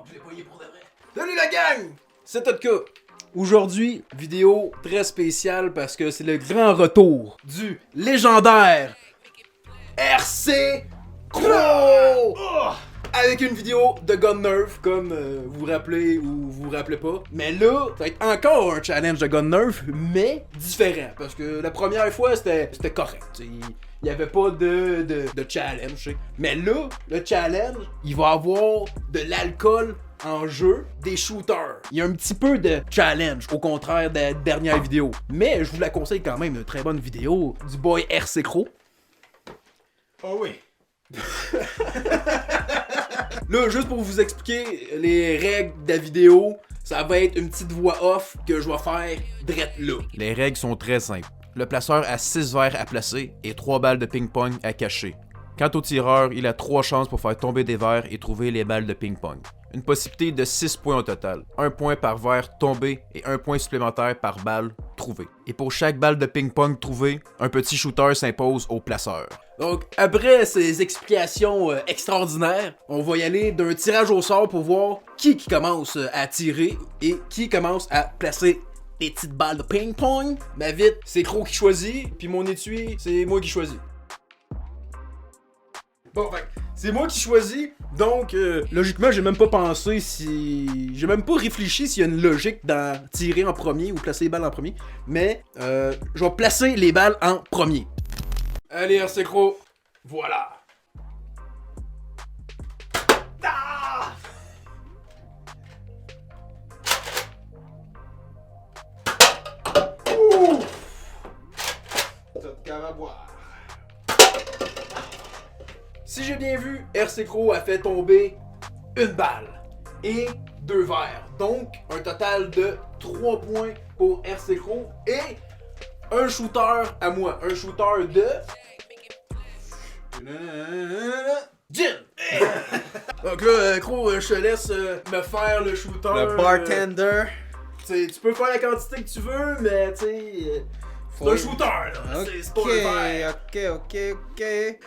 Je l'ai pogné pour de vrai. Salut la gang! C'est Totka. Aujourd'hui, vidéo très spéciale parce que c'est le grand retour du légendaire RC Crow! Avec une vidéo de Gun Nerf, comme vous vous rappelez ou vous vous rappelez pas. Mais là, ça va être encore un challenge de Gun Nerf, mais différent. Parce que la première fois, c'était correct. Il n'y avait pas de challenge. T'sais. Mais là, le challenge, il va avoir de l'alcool en jeu, des shooters. Il y a un petit peu de challenge, au contraire de la dernière vidéo. Mais je vous la conseille quand même, une très bonne vidéo du boy RC Crow. Oh oui. Là, juste pour vous expliquer les règles de la vidéo, ça va être une petite voix off que je vais faire drette là. Les règles sont très simples. Le placeur a 6 verres à placer et 3 balles de ping-pong à cacher. Quant au tireur, il a 3 chances pour faire tomber des verres et trouver les balles de ping-pong. Une possibilité de 6 points au total. 1 point par verre tombé et 1 point supplémentaire par balle trouvée. Et pour chaque balle de ping-pong trouvée, un petit shooter s'impose au placeur. Donc, après ces explications extraordinaires, on va y aller d'un tirage au sort pour voir qui commence à tirer et qui commence à placer des petites balles de ping-pong. Mais vite, c'est Crow qui choisit, puis mon étui, c'est moi qui choisis. Bon, fait c'est moi qui choisis, donc logiquement, j'ai même pas pensé si... J'ai même pas réfléchi s'il y a une logique dans tirer en premier ou placer les balles en premier, mais je vais placer les balles en premier. Allez, RC Crow, voilà. Ah! Ouh! Totka va boire. Si j'ai bien vu, RC Crow a fait tomber une balle et 2 verres. Donc, un total de 3 points pour RC Crow et un shooter à moi. Un shooter de... Gin! Donc là, Crow, je te laisse me faire le shooter. Le bartender. Tu peux faire la quantité que tu veux, mais tu sais... c'est un shooter, là. C'est pas un verre. Ok.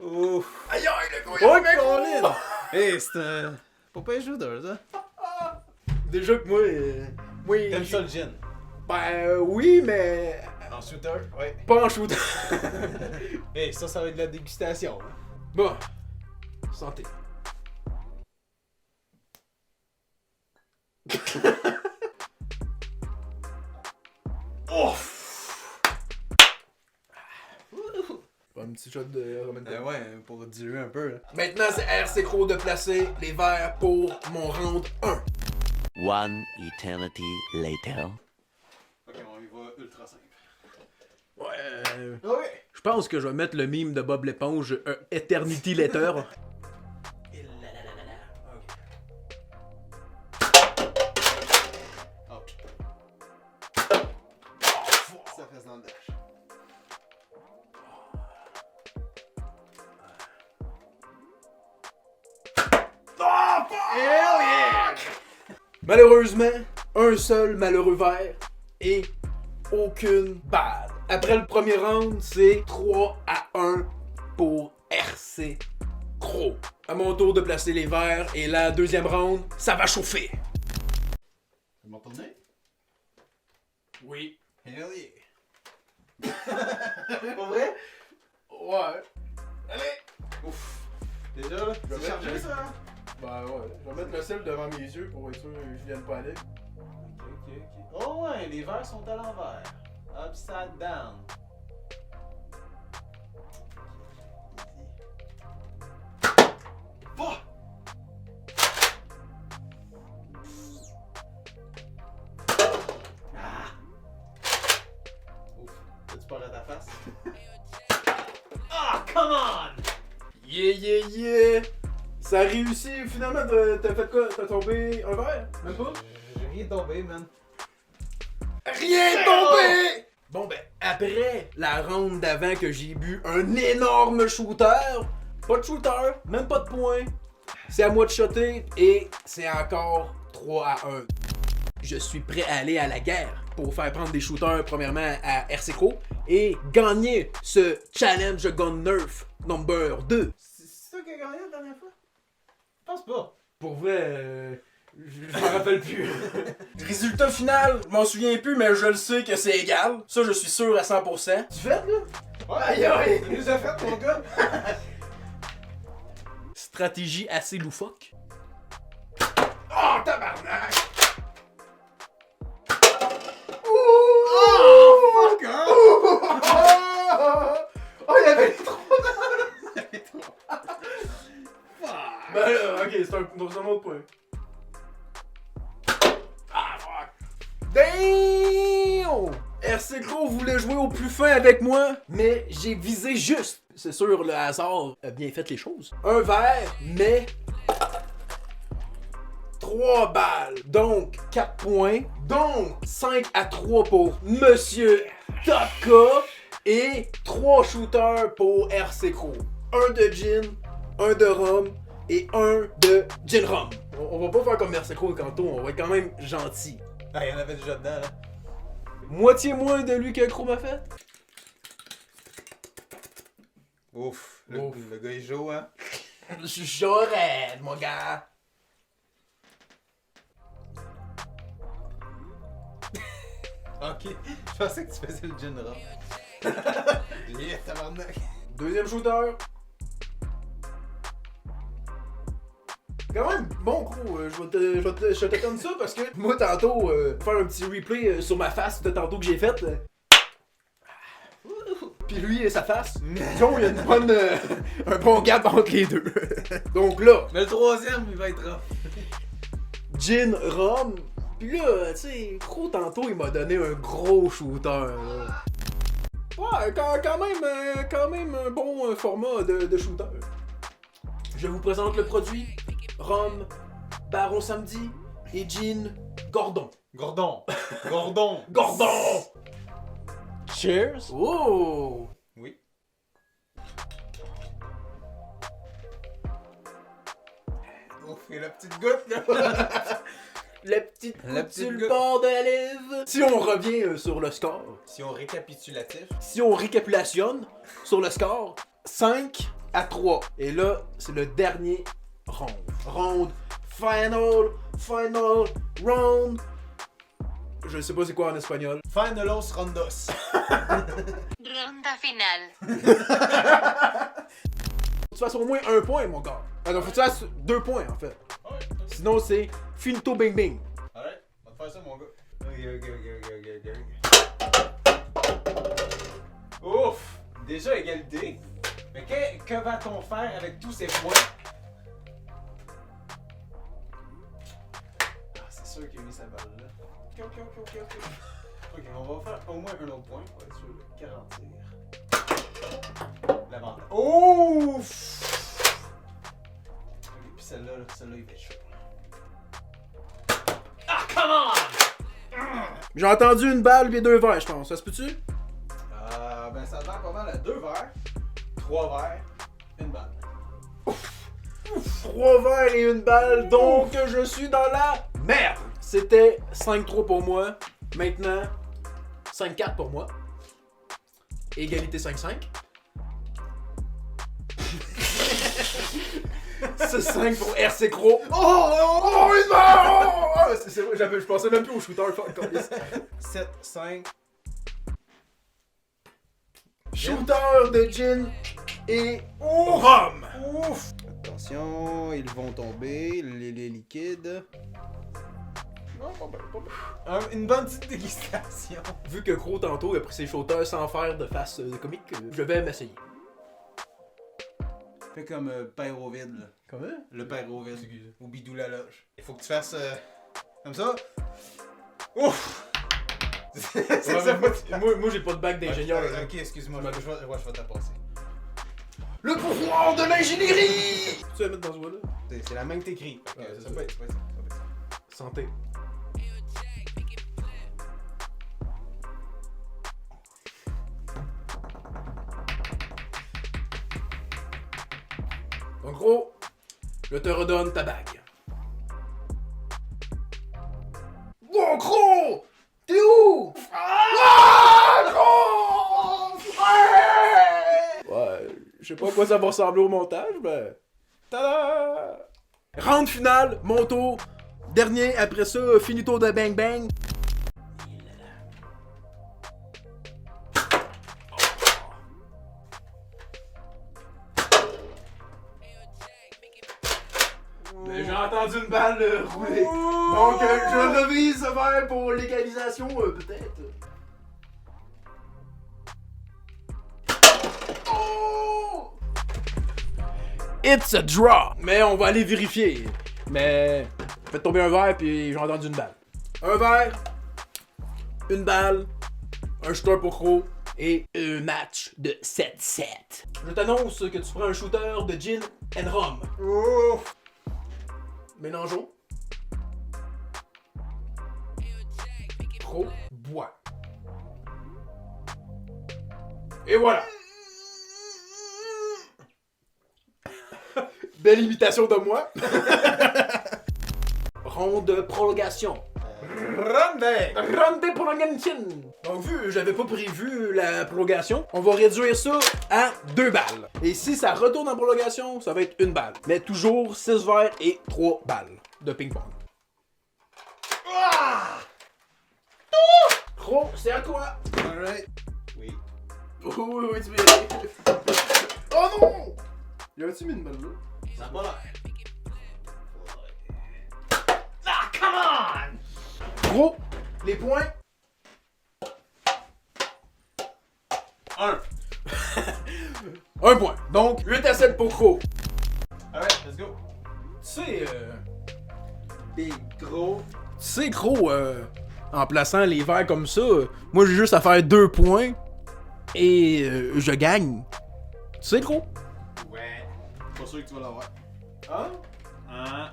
Ouf. Aïe aïe, le gros, Oh, mec! Colin! Hey, c'est un... Pas pas un shooter, ça. Déjà que moi... T'aimes ça le gin? Ben oui, mais... En shooter? Ouais. Pas en shooter. Hey, ça va être de la dégustation. Hein? Bon. Santé. Ouf! Un petit shot de Roman. Ouais, pour diluer un peu, là. Maintenant, c'est RC Crow de placer les verres pour mon round 1. One eternity later. Ok, on y va ultra simple. Ouais. Ok. Je pense que je vais mettre le meme de Bob l'éponge Eternity Letter. Ouch. Ça reste dans le dash. Hell yeah! Malheureusement, un seul malheureux verre et aucune balle. Après le premier round, c'est 3-1 pour RC Crow. À mon tour de placer les verres et la deuxième round, ça va chauffer. Tu m'as tourné? Oui. Hell yeah. Pour vrai? Ouais. Allez! Ouf. Déjà, là, Je vais c'est chargé mettre- ça? Hein? Ben ouais, je vais mettre le sel devant mes yeux pour être sûr que je vienne pas aller. Ok. Oh ouais, les verres sont à l'envers. Upside down. Oh! Ah! Ouf. T'as-tu peur à ta face? Ah, come on! Yeah! Ça a réussi, finalement, t'as fait quoi? T'as tombé un verre? Même pas? J'ai rien tombé, man. Rien tombé! Bon ben, après la ronde d'avant que j'ai bu un énorme shooter, pas de shooter, même pas de points, c'est à moi de shotter et c'est encore 3-1. Je suis prêt à aller à la guerre pour faire prendre des shooters premièrement à RC Crow et gagner ce challenge Gun Nerf number 2. C'est ça qui a gagné la dernière fois? Je pense pas. Pour vrai, je m'en rappelle plus. Résultat final, je m'en souviens plus, mais je le sais que c'est égal. Ça, je suis sûr à 100%. Tu fais, là? Ouais, Aïe, aïe. il nous a fait, mon gars. Stratégie assez loufoque. Oh, tabarnak! Oh, fuck, hein? Oh, il y avait les trois. Ben là, ok, c'est un autre point. Ah, fuck. Damn! RC Crow voulait jouer au plus fin avec moi, mais j'ai visé juste. C'est sûr, le hasard a bien fait les choses. Un verre, mais 3 balles. Donc, 4 points. Donc, 5-3 pour Monsieur Topka. Et 3 shooters pour RC Crow. Un de gin, un de rhum et un de gin rhum. On va pas faire comme RC Crow et Kanto, on va être quand même gentil. Ah, il y en avait déjà dedans, là. Moitié moins de lui que Crow m'a fait. Ouf, Ouf. le gars est chaud, hein? J'aurais, mon gars. Ok, je pensais que tu faisais le gin rum. Yeah, tabarnak. Deuxième shooter. Quand même, bon gros, je te donne ça parce que moi tantôt, faire un petit replay sur ma face de tantôt que j'ai faite. Puis lui et sa face, disons, il y a un bon gap entre les deux. Donc là, Mais le troisième, il va être rough. gin, rhum. Puis là, tu sais, gros tantôt, il m'a donné un gros shooter. Là. Ouais, quand même un bon format de shooter. Je vous présente le produit. Rhum, Baron Samedi et gin, Gordon. Gordon. Gordon. Gordon! Cheers. Oh! Oui. Ouf, et la petite goutte, là. La petite La goutte petite sur le goutte. bord de la lèvre. Si on revient sur le score, Si on récapitulatif. si on récapitulationne sur le score, 5-3. Et là, c'est le dernier round. Round final round. Je sais pas c'est quoi en espagnol. Finalos Rondos. Ronda final. Faut que tu fasses au moins un point, mon gars. Ah non, faut que tu fasses 2 points, en fait. Ouais, Sinon, c'est finito bing bing. alright, on va te faire ça, mon gars. Ok. Ouf! Déjà égalité. Mais que va-t-on faire avec tous ces points? Ah, c'est sûr qu'il a mis sa balle là. Ok. Ok, on va faire au moins un autre point pour être sûr de garantir l'avantage. Ouf! Ok, puis celle-là, il va être chaud. Ah, come on! J'ai entendu une balle et 2 verres, je pense. Ça se peut-tu? Ben ça a l'air pas mal à 2 verres, 3 verres, une balle. 3 verres et une balle, donc je suis dans la merde! C'était 5-3 pour moi. Maintenant, 5-4 pour moi. Égalité 5-5. C'est 5 pour RC Crow. Oh, une balle! Oh, c'est vrai, je pensais même plus au shooter. 7, 5. Shooter de gin et rhum. Ouf! Attention, ils vont tomber, les liquides. Une bonne petite dégustation. Vu que Crow tantôt a pris ses shooters sans faire de face comique, je vais m'essayer. Fais comme père au vide, là. Comment? Le père au vide. Au bidou la loge. Il faut que tu fasses comme ça. Ouf! C'est ça, moi j'ai pas de bac d'ingénieur. Ok, excuse-moi, je vais t'en passer. Le pouvoir de l'ingénierie! Tu vas mettre dans ce voie-là? C'est la même que t'écris. Ouais, c'est Ça ça. peut être ça. Santé. En gros, je te redonne ta bague. Wow, gros! T'es où? Ah, gros! Ouais! Ouais, je sais pas à quoi ça va ressembler au montage, mais... Tada! Round finale, mon tour. Dernier, après ça, finito de bang bang. Mais j'ai entendu une balle rouler. Donc je revise ce verre pour l'égalisation, peut-être. Oh! It's a draw! Mais on va aller vérifier. Mais faites tomber un verre puis j'ai entendu une balle. Un verre, une balle, un shooter pour Crow et un match de 7-7. Je t'annonce que tu prends un shooter de gin and rum. Oh! Mélangeons. Crow bois. Et voilà. Belle imitation de moi. Ronde prolongation. Ronde prolongation. Donc vu, j'avais pas prévu la prolongation, on va réduire ça à 2 balles. Et si ça retourne en prolongation, ça va être 1 balle. Mais toujours 6 verres et 3 balles de ping-pong. Ah! Gros, c'est à toi. Alright. Oui. Oui, tu peux y aller. Oh non! Y'avais-tu mis une balle là? Ça va l'air. Ah, come on! Gros, les points. 1. 1 point. Donc, 8-7 pour Gros. Alright, let's go. Tu sais, Big gros. tu sais, Gros, en plaçant les verres comme ça, moi j'ai juste à faire 2 points et je gagne. Tu sais, Gros? Ouais. Pas sûr que tu vas l'avoir. Hein? Hein?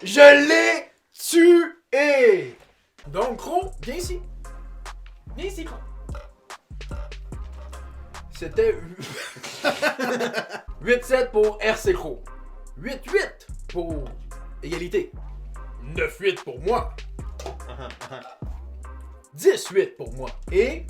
Je l'ai tué! Donc, Gros, viens ici. Viens ici, Gros. C'était 8-7 pour RC Gros. 8-8 pour égalité. 9-8 pour moi. 10-8 pour moi. Et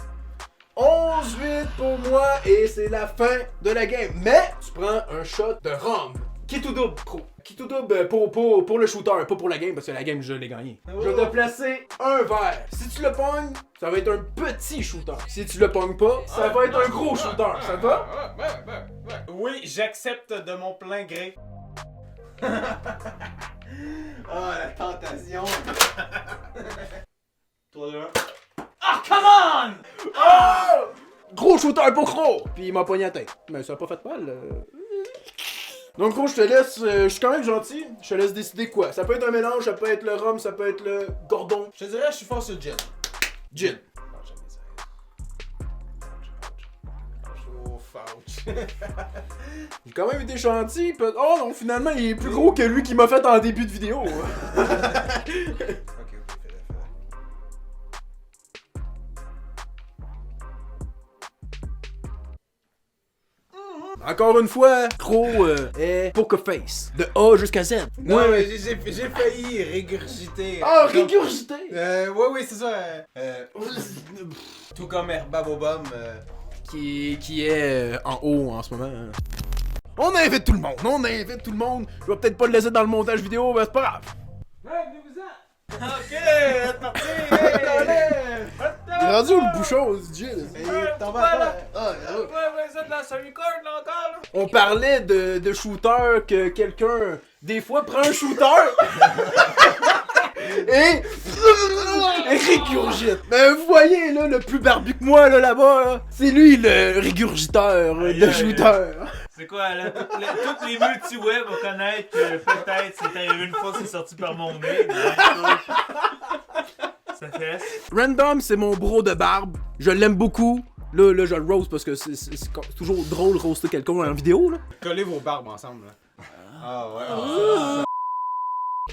11-8 pour moi. Et c'est la fin de la game. Mais tu prends un shot de rhum. Qui tout double, Gros. Qui tout double pour le shooter, pas pour la game, parce que la game, je l'ai gagné. Je vais te placer un verre. Si tu le pognes, ça va être un petit shooter. Si tu le pognes pas, ça va être un gros shooter. Ça te va? Ouais. Oui, j'accepte de mon plein gré. Ah, la tentation. 3, 2, 1. Ah, come on! Oh! Gros shooter pour Gros! Puis il m'a pogné la tête. Mais ça a pas fait mal. Donc Gros, je te laisse, je suis quand même gentil, je te laisse décider quoi. Ça peut être un mélange, ça peut être le rhum, ça peut être le gordon. Je te dirais, je suis fort sur le gin. Gin. Oh, fouch. J'ai quand même été gentil. Oh non, finalement, il est plus gros que lui qui m'a fait en début de vidéo. Ok, fais-le. Encore une fois, Gros est Poker Face. De A jusqu'à Z. Non, mais j'ai failli régurgiter. Ah, régurgité! Ouais, c'est ça. Tout comme Herbabobum. Qui est en haut en ce moment. On invite tout le monde, Je vais peut-être pas le laisser dans le montage vidéo, mais c'est pas grave. Ouais, venez-vous-en. Ok, c'est parti. Il est rendu où le bouchon du gin? T'en vas là. Ouais, c'est de la semi-card là encore là. On parlait de shooter que quelqu'un, des fois, prend un shooter et régurgite. Mais vous voyez, là, le plus barbu que moi, là-bas, là, c'est lui le régurgiteur, le shooter. C'est quoi là, toutes les multi-web vont connaître que peut-être c'est arrivé une fois que c'est sorti par mon nez. Ça fait. Random, c'est mon bro de barbe. Je l'aime beaucoup. Là, je le roast parce que c'est toujours drôle de roaster quelqu'un en vidéo, là. Collez vos barbes ensemble, là. Ah ouais.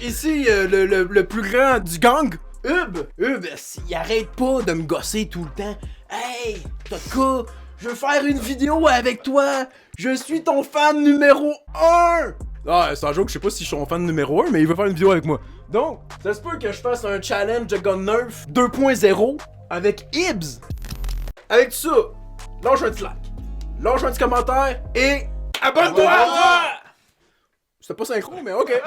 Ici, le plus grand du gang, Hub, il arrête pas de me gosser tout le temps. Hey, Totka, je veux faire une vidéo avec toi. Je suis ton fan numéro 1. Ah, c'est un joke, je sais pas si je suis son fan numéro 1, mais il veut faire une vidéo avec moi. Donc, ça se peut que je fasse un challenge de Gun Nerf 2.0 avec Ibs. avec tout ça, lâche un petit like, lâche un petit commentaire et abonne-toi! C'était pas synchro, mais ok.